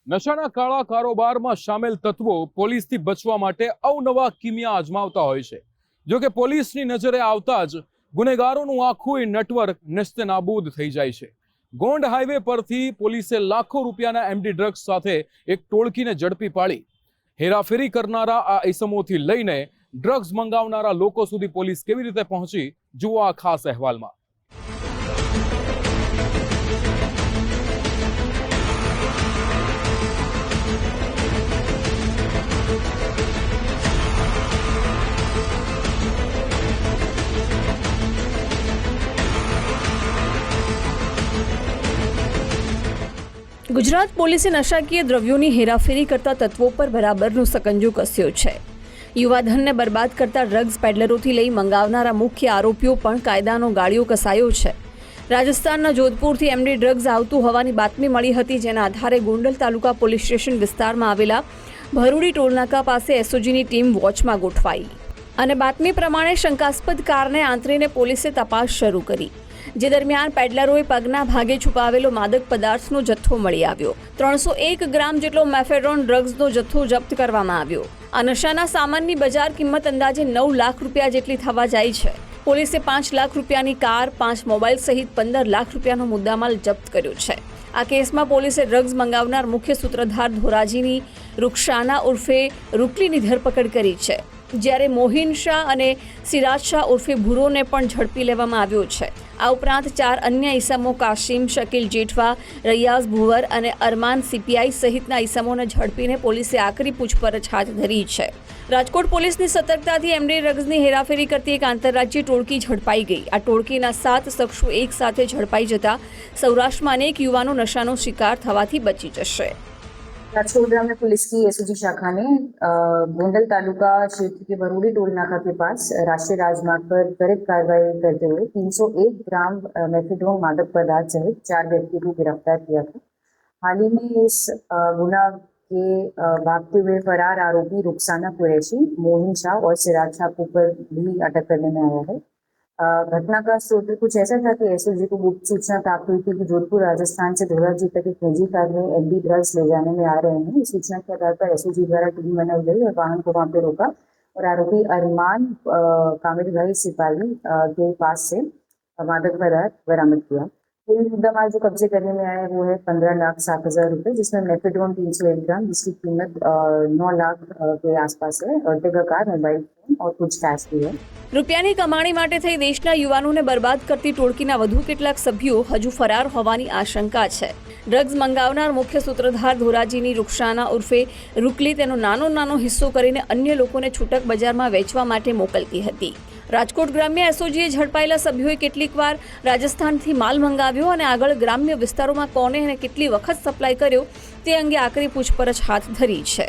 નશાના કાળા કારોબારમાં સામેલ તત્વો પોલીસથી બચવા માટે અવનવા કિમિયા અજમાવતા હોય છે। જો કે પોલીસની નજરે આવતા જ ગુનેગારોનું આખું નેટવર્ક નેસ્તનાબૂદ થઈ જાય છે। ગોંડ હાઈવે પરથી પોલીસે લાખો રૂપિયાના એમડી ડ્રગ્સ સાથે એક ટોળકીને ઝડપી પાડી હેરાફેરી કરનારા આ ઇસમોથી લઈને ડ્રગ્સ મંગાવનારા લોકો સુધી પોલીસ કેવી રીતે પહોંચી, જુઓ આ ખાસ અહેવાલમાં। ગુજરાત પોલીસે નશાકીય દ્રવ્યોની હેરાફેરી કરતા તત્વો પર બરાબરનો સકંજો કસ્યો છે। યુવાધનને બરબાદ કરતા ડ્રગ્સ પેડલરોથી લઈ મંગાવનારા મુખ્ય આરોપીઓ પણ કાયદાનો ગાળિયો કસાયો છે। રાજસ્થાનના જોધપુરથી એમડી ડ્રગ્સ આવતું હોવાની બાતમી મળી હતી, જેના આધારે ગોંડલ તાલુકા પોલીસ સ્ટેશન વિસ્તારમાં આવેલા ભરૂડી ટોલનાકા પાસે એસઓજીની ટીમ વોચમાં ગોઠવાઈ અને બાતમી પ્રમાણે શંકાસ્પદ કારને આંતરીને પોલીસે તપાસ શરૂ કરી, જે દરમિયાન પેડલરોએ પગના ભાગે છુપાવેલો માદક પદાર્થનો જથ્થો મળી આવ્યો। 301 ગ્રામ જેટલો મેફેડ્રોન ડ્રગ્સનો જથ્થો જપ્ત કરવામાં આવ્યો। આ નશાના સામાનની બજાર કિંમત અંદાજે 9 લાખ રૂપિયા જેટલી થવા જાય છે। પોલીસે 5 લાખ રૂપિયાની કાર, 5 મોબાઈલ સહિત 15 લાખ રૂપિયાનો મુદ્દામાલ જપ્ત કર્યો છે। આ કેસમાં પોલીસે ડ્રગ્સ મંગાવનાર મુખ્ય સૂત્રધાર ધોરાજીની રૂક્ષાના ઉર્ફે રૂકલીની ધરપકડ કરી છે, જ્યારે મોહિન શાહ અને સિરાજ શાહ ઉર્ફે ભૂરોને પણ ઝડપી લેવામાં આવ્યો છે। આ ઉપરાંત 4 અન્ય ઇસમો કાશિમ, શકીલ જેઠવા, રૈયાઝ ભુવર અને અરમાન સીપીઆઈ સહિતના ઇસમોને ઝડપીને પોલીસે આકરી પૂછપરછ હાથ ધરી છે। રાજકોટ પોલીસની સતર્કતાથી એમડી ડ્રગ્સની હેરાફેરી કરતી એક આંતરરાજ્ય ટોળકી ઝડપાઈ ગઈ। આ ટોળકીના 7 શખ્સો એક સાથે ઝડપાઈ જતા સૌરાષ્ટ્રમાં અનેક યુવાનો નશાનો શિકાર થવાથી બચી જશે। राजकोट ग्राम में पुलिस की एसओजी शाखा ने गोंडल तालुका क्षेत्र के भरूडी टोल नाका के पास राष्ट्रीय राजमार्ग पर त्वरित कार्रवाई करते हुए 301 ग्राम मेफेड्रोन मादक पदार्थ सहित 4 व्यक्ति को गिरफ्तार किया था। हाल ही में इस गुना के भागते हुए फरार आरोपी रुखसाना कुरैशी, मोहिन शाह और सिराज शाह को पर भी अटक करने में आया है। घटना का स्रोत कुछ ऐसा था कि एसओजी को गुप्त सूचना प्राप्त हुई थी कि जोधपुर राजस्थान से धोराजी तक एक निजी कार में एमडी ड्रग्स ले जाने में आ रहे हैं। इस सूचना के आधार पर एसओजी द्वारा टीम बनाई गई और वाहन को वहां पे रोका और आरोपी अरमान कामिल सिपाही के पास से मादक पदार्थ बरामद किया। कुल मुद्दामाल जो कब्जे करने में आया है वो है 15,07,000 रुपये, जिसमें मेफेड्रोन 301 ग्राम जिसकी कीमत 9 लाख के आसपास है, अर्टिगा कार, मोबाइल फोन और कुछ कैश भी है। રૂપિયાની કમાણી માટે થઈ દેશના યુવાનોને બરબાદ કરતી ટોળકીના વધુ કેટલાક સભ્યો હજુ ફરાર હોવાની આશંકા છે। ડ્રગ્સ મંગાવનાર મુખ્ય સૂત્રધાર ધોરાજીની રૂક્ષાના ઉર્ફે રૂકલી તેનો નાનો હિસ્સો કરીને અન્ય લોકોને છૂટક બજારમાં વેચવા માટે મોકલતી હતી। રાજકોટ ગ્રામ્ય એસઓજીએ ઝડપાયેલા સભ્યોએ કેટલીકવાર રાજસ્થાનથી માલ મંગાવ્યો અને આગળ ગ્રામ્ય વિસ્તારોમાં કોને અને કેટલી વખત સપ્લાય કર્યો તે અંગે આકરી પૂછપરછ હાથ ધરી છે।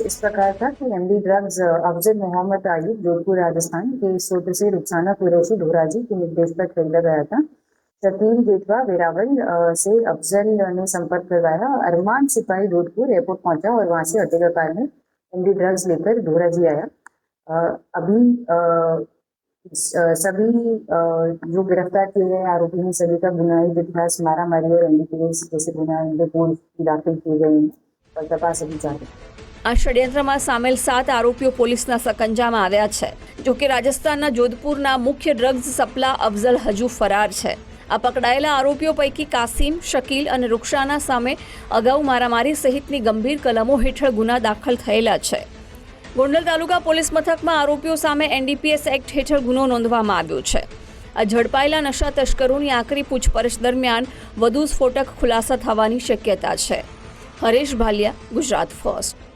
इस प्रकार था कि एमडी ड्रग्स अफजल मोहम्मद आयुब जोधपुर राजस्थान के सूत्र से रुखसाना कुरैशी धोराजी के निर्देश पर खरीदा गया था। शकील जेठवा वेरावल से अफजल ने संपर्क करवाया। अरमान सिपाही जोधपुर एयरपोर्ट पहुंचा और वहां से अर्टिगा कार में एमडी ड्रग्स लेकर धोराजी आया। अभी सभी जो गिरफ्तार किए गए आरोपी हैं सभी का गुनाही इतिहास, मारामारी और एनडीपीएस जैसे गुनाह रिपोर्ट दाखिल की गई और तपास अभी जारी है। આ ષડયંત્રમાં સામેલ 7 આરોપીઓ પોલીસના સકંજામાં આવ્યા છે। જો કે રાજસ્થાનના જોધપુરના મુખ્ય ડ્રગ્સ સપ્લા અફઝલ હજુ ફરાર છે। આ પકડાયેલા આરોપીઓ પૈકી કાસિમ, શકીલ અને રૂક્ષાના સામે અગાઉ મારામારી સહિતની ગંભીર કલમો હેઠળ ગુના દાખલ થયેલા છે। ગોંડલ તાલુકા પોલીસ મથકમાં આરોપીઓ સામે એનડીપીએસ એક્ટ હેઠળ ગુનો નોંધવામાં આવ્યો છે। આ ઝડપાયેલા નશા તસ્કરોની આકરી પૂછપરછ દરમિયાન વધુ સ્ફોટક ખુલાસા થવાની શક્યતા છે। હરેશ ભાલિયા, ગુજરાત ફર્સ્ટ।